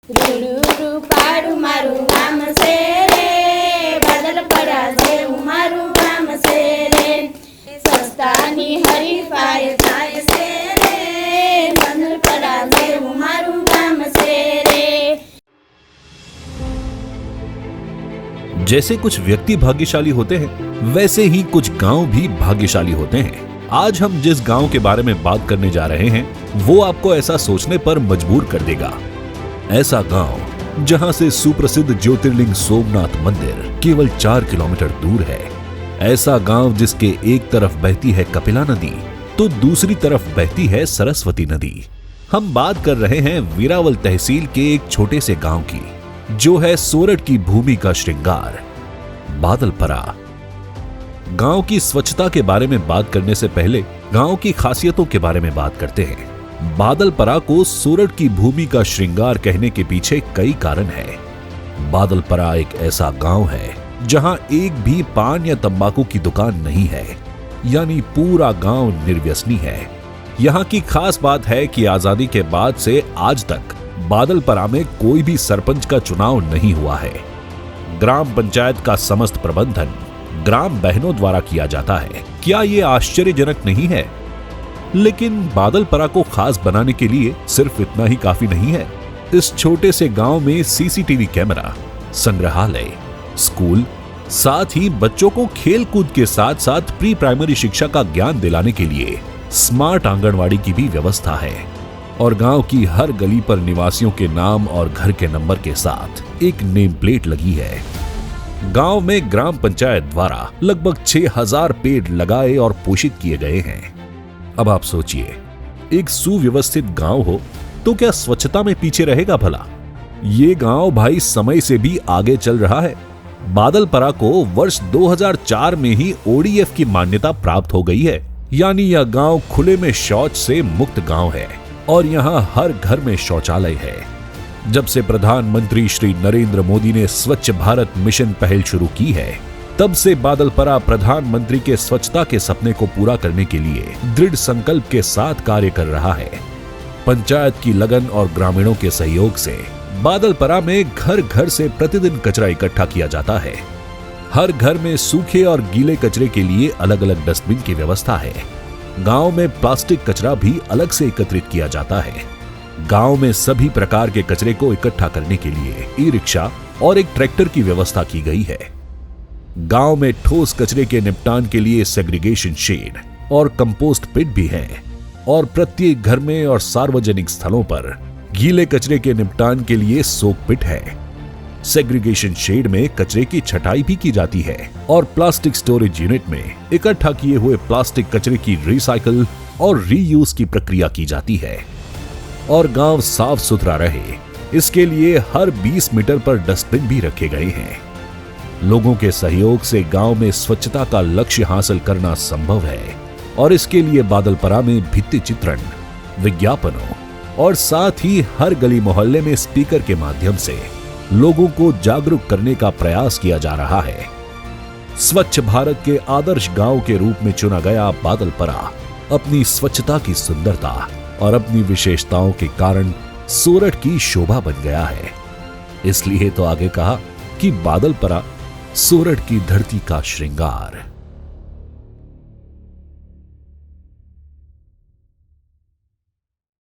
રૂડુ પાડું મારું ગામ છે રે, બાદલપરા જેવું મારું ગામ છે રે, સસ્તાની હરીફાઈ થાય છે રે, બાદલપરા જેવું મારું ગામ છે રે। जैसे कुछ व्यक्ति भाग्यशाली होते हैं, वैसे ही कुछ गांव भी भाग्यशाली होते हैं। आज हम जिस गांव के बारे में बात करने जा रहे हैं, वो आपको ऐसा सोचने पर मजबूर कर देगा। ऐसा गांव जहां से सुप्रसिद्ध ज्योतिर्लिंग सोमनाथ मंदिर केवल 4 किलोमीटर दूर है। ऐसा गांव जिसके एक तरफ बहती है कपिला नदी तो दूसरी तरफ बहती है सरस्वती नदी। हम बात कर रहे हैं वीरावल तहसील के एक छोटे से गांव की, जो है सोरठ की भूमि का श्रृंगार, बादलपरा। गांव की स्वच्छता के बारे में बात करने से पहले गांव की खासियतों के बारे में बात करते हैं। बादलपरा को सोरठ की भूमि का श्रृंगार कहने के पीछे कई कारण हैं। बादलपरा एक ऐसा गांव है जहां एक भी पान या तंबाकू की दुकान नहीं है, यानी पूरा गांव निर्व्यसनी है। यहां की खास बात है कि आजादी के बाद से आज तक बादलपरा में कोई भी सरपंच का चुनाव नहीं हुआ है। ग्राम पंचायत का समस्त प्रबंधन ग्राम बहनों द्वारा किया जाता है। क्या ये आश्चर्यजनक नहीं है? लेकिन बादलपरा को खास बनाने के लिए सिर्फ इतना ही काफी नहीं है। इस छोटे से गांव में सीसीटीवी कैमरा, संग्रहालय, स्कूल, साथ ही बच्चों को खेल कूद के साथ साथ प्री प्राइमरी शिक्षा का ज्ञान दिलाने के लिए स्मार्ट आंगनवाड़ी की भी व्यवस्था है। और गांव की हर गली पर निवासियों के नाम और घर के नंबर के साथ एक नेम प्लेट लगी है। गांव में ग्राम पंचायत द्वारा लगभग 6000 पेड़ लगाए और पोषित किए गए हैं। अब आप सोचिए, एक सुव्यवस्थित गांव हो तो क्या स्वच्छता में पीछे रहेगा भला? ये गांव भाई समय से भी आगे चल रहा है। बादलपरा को वर्ष 2004 में ही ODF की मान्यता प्राप्त हो गई है, यानी यह गांव खुले में शौच से मुक्त गांव है और यहाँ हर घर में शौचालय है। जब से प्रधानमंत्री श्री नरेंद्र मोदी ने स्वच्छ भारत मिशन पहल शुरू की है, तब से बादलपरा प्रधानमंत्री के स्वच्छता के सपने को पूरा करने के लिए दृढ़ संकल्प के साथ कार्य कर रहा है। पंचायत की लगन और ग्रामीणों के सहयोग से बादलपरा में घर घर से प्रतिदिन कचरा इकट्ठा किया जाता है। हर घर में सूखे और गीले कचरे के लिए अलग अलग डस्टबिन की व्यवस्था है। गांव में प्लास्टिक कचरा भी अलग से एकत्रित किया जाता है। गांव में सभी प्रकार के कचरे को इकट्ठा करने के लिए ई-रिक्शा और एक ट्रैक्टर की व्यवस्था की गई है। गांव में ठोस कचरे के निपटान के लिए सेग्रीगेशन शेड और कंपोस्ट पिट भी है और प्रत्येक घर में और सार्वजनिक स्थलों पर गीले कचरे के निपटान के लिए सोक पिट है। सेग्रीगेशन शेड में कचरे की छटाई भी की जाती है और प्लास्टिक स्टोरेज यूनिट में इकट्ठा किए हुए प्लास्टिक कचरे की रिसाइकल और रीयूज की प्रक्रिया की जाती है। और गांव साफ सुथरा रहे, इसके लिए हर 20 मीटर पर डस्टबिन भी रखे गए हैं। लोगों के सहयोग से गांव में स्वच्छता का लक्ष्य हासिल करना संभव है और इसके लिए बादलपरा में भित्ति चित्रण, विज्ञापनों और साथ ही हर गली मोहल्ले में स्पीकर के माध्यम से लोगों को जागरूक करने का प्रयास किया जा रहा है। स्वच्छ भारत के आदर्श गांव के रूप में चुना गया बादलपरा अपनी स्वच्छता की सुंदरता और अपनी विशेषताओं के कारण सोरठ की शोभा बन गया है। इसलिए तो आगे कहा कि बादलपरा सोरठ की धरती का श्रृंगार।